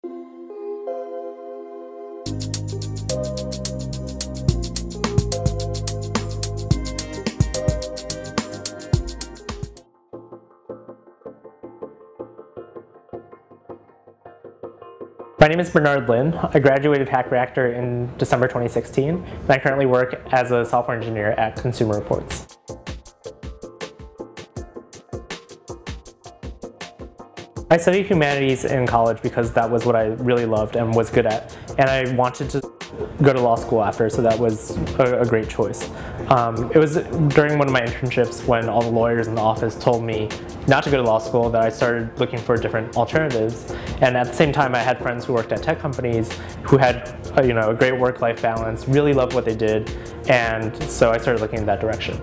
My name is Bernard Lin. I graduated Hack Reactor in December 2016, and I currently work as a software engineer at Consumer Reports. I studied humanities in college because that was what I really loved and was good at, and I wanted to go to law school after, so that was a great choice. It was during one of my internships when all the lawyers in the office told me not to go to law school that I started looking for different alternatives. And at the same time, I had friends who worked at tech companies who had a great work-life balance, really loved what they did, and so I started looking in that direction.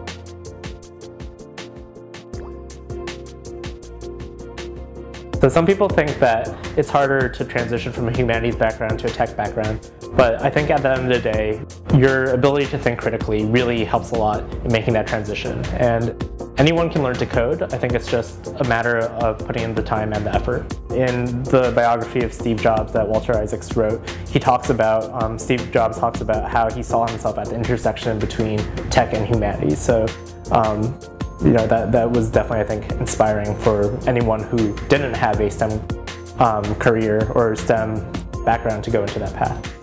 So some people think that it's harder to transition from a humanities background to a tech background, but I think at the end of the day, your ability to think critically really helps a lot in making that transition. And anyone can learn to code. I think it's just a matter of putting in the time and the effort. In the biography of Steve Jobs that Walter Isaacs wrote, he talks about, Steve Jobs talks about how he saw himself at the intersection between tech and humanities. So, that was definitely, I think, inspiring for anyone who didn't have a STEM career or STEM background to go into that path.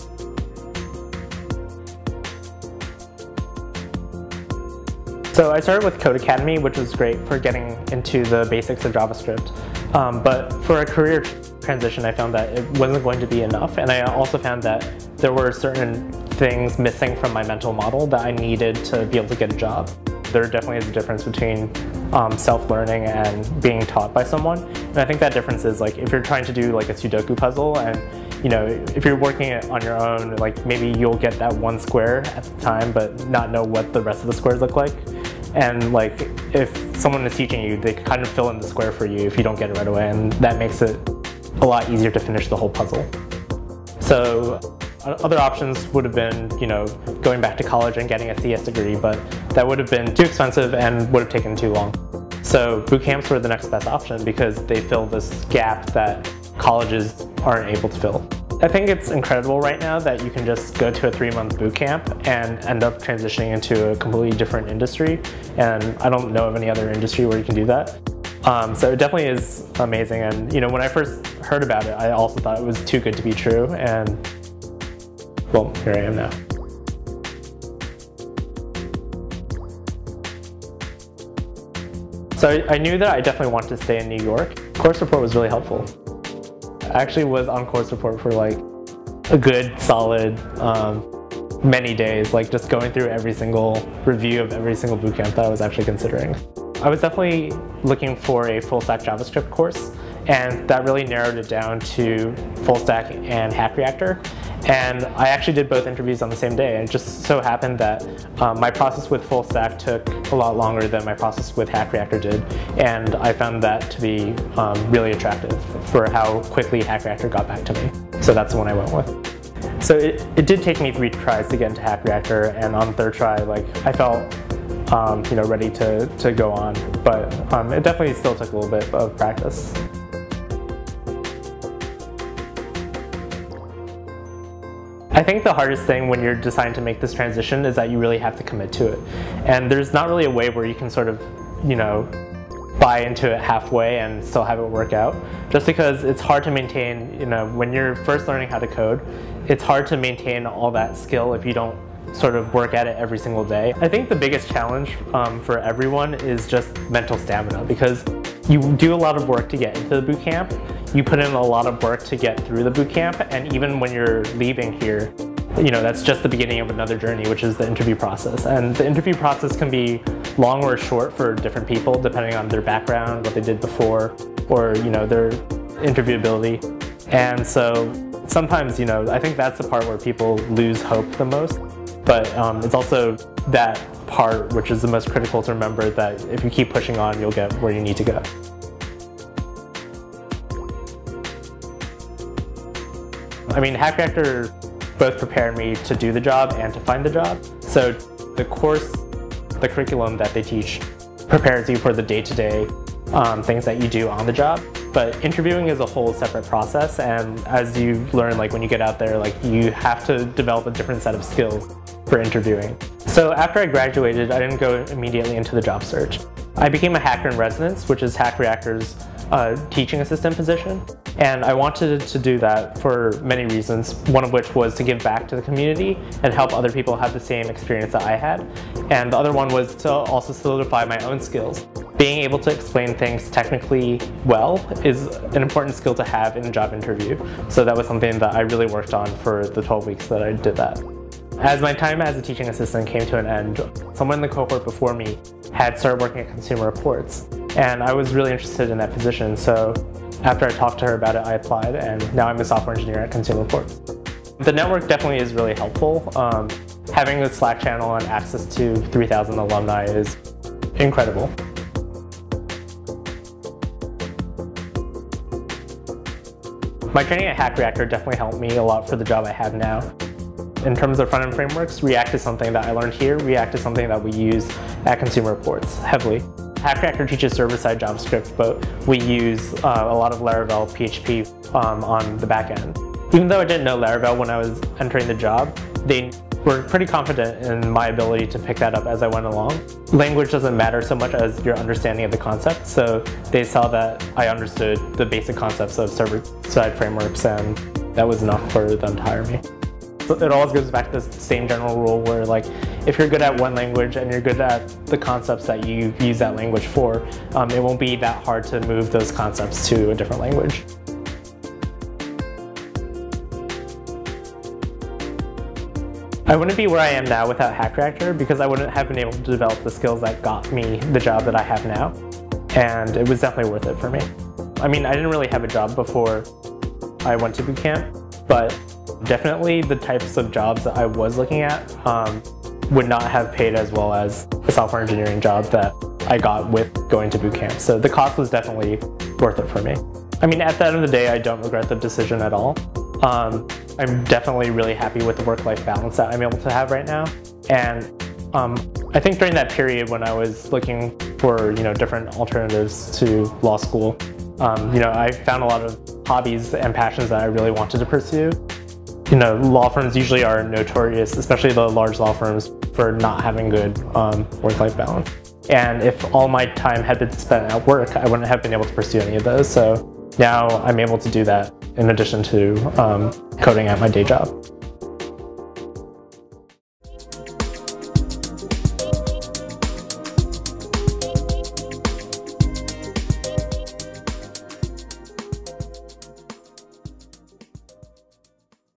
So I started with Code Academy, which was great for getting into the basics of JavaScript. But for a career transition, I found that it wasn't going to be enough. And I also found that there were certain things missing from my mental model that I needed to be able to get a job. There definitely is a difference between self-learning and being taught by someone. And I think that difference is, like, if you're trying to do like a Sudoku puzzle and if you're working it on your own, like, maybe you'll get that one square at the time but not know what the rest of the squares look like. And like, if someone is teaching you, they kind of fill in the square for you if you don't get it right away, and that makes it a lot easier to finish the whole puzzle. So other options would have been, going back to college and getting a CS degree, but that would have been too expensive and would have taken too long. So bootcamps were the next best option because they fill this gap that colleges aren't able to fill. I think it's incredible right now that you can just go to a 3-month bootcamp and end up transitioning into a completely different industry, and I don't know of any other industry where you can do that. So it definitely is amazing, and when I first heard about it, I also thought it was too good to be true, and well, here I am now. So I knew that I definitely wanted to stay in New York. Course Report was really helpful. I actually was on Course Report for like a good solid many days, like just going through every single review of every single bootcamp that I was actually considering. I was definitely looking for a full stack JavaScript course, and that really narrowed it down to full stack and Hack Reactor. And I actually did both interviews on the same day, and it just so happened that my process with full stack took a lot longer than my process with Hack Reactor did, and I found that to be really attractive for how quickly Hack Reactor got back to me. So that's the one I went with. So it did take me 3 tries to get into Hack Reactor, and on the 3rd try, like, I felt ready to go on, but it definitely still took a little bit of practice. I think the hardest thing when you're deciding to make this transition is that you really have to commit to it. And there's not really a way where you can sort of, buy into it halfway and still have it work out. Just because it's hard to maintain, when you're first learning how to code, it's hard to maintain all that skill if you don't sort of work at it every single day. I think the biggest challenge for everyone is just mental stamina, because you do a lot of work to get into the bootcamp. You put in a lot of work to get through the bootcamp, and even when you're leaving here, that's just the beginning of another journey, which is the interview process. And the interview process can be long or short for different people, depending on their background, what they did before, or their interviewability. And so sometimes, I think that's the part where people lose hope the most. But it's also that part which is the most critical to remember, that if you keep pushing on, you'll get where you need to go. I mean, Hack Reactor both prepared me to do the job and to find the job. So the curriculum that they teach prepares you for the day-to-day things that you do on the job. but interviewing is a whole separate process, and as you learn, like when you get out there, like you have to develop a different set of skills for interviewing. So after I graduated, I didn't go immediately into the job search. I became a hacker in residence, which is Hack Reactor's teaching assistant position. And I wanted to do that for many reasons, one of which was to give back to the community and help other people have the same experience that I had. And the other one was to also solidify my own skills. Being able to explain things technically well is an important skill to have in a job interview. So that was something that I really worked on for the 12 weeks that I did that. As my time as a teaching assistant came to an end, someone in the cohort before me had started working at Consumer Reports, and I was really interested in that position. So after I talked to her about it, I applied, and now I'm a software engineer at Consumer Reports. The network definitely is really helpful. Having a Slack channel and access to 3,000 alumni is incredible. My training at Hack Reactor definitely helped me a lot for the job I have now. In terms of front-end frameworks, React is something that I learned here. React is something that we use at Consumer Reports heavily. Hack Reactor teaches server-side JavaScript, but we use a lot of Laravel, PHP on the back end. Even though I didn't know Laravel when I was entering the job, they were pretty confident in my ability to pick that up as I went along. Language doesn't matter so much as your understanding of the concept, so they saw that I understood the basic concepts of server-side frameworks, and that was enough for them to hire me. It always goes back to the same general rule where, like, if you're good at one language and you're good at the concepts that you use that language for, it won't be that hard to move those concepts to a different language. I wouldn't be where I am now without Hack Reactor, because I wouldn't have been able to develop the skills that got me the job that I have now, and it was definitely worth it for me. I mean, I didn't really have a job before I went to Bootcamp, but definitely the types of jobs that I was looking at would not have paid as well as the software engineering job that I got with going to Bootcamp. So the cost was definitely worth it for me. I mean, at the end of the day, I don't regret the decision at all. I'm definitely really happy with the work-life balance that I'm able to have right now. And I think during that period when I was looking for, different alternatives to law school, I found a lot of hobbies and passions that I really wanted to pursue. Law firms usually are notorious, especially the large law firms, for not having good work-life balance. And if all my time had been spent at work, I wouldn't have been able to pursue any of those. So now I'm able to do that in addition to coding at my day job.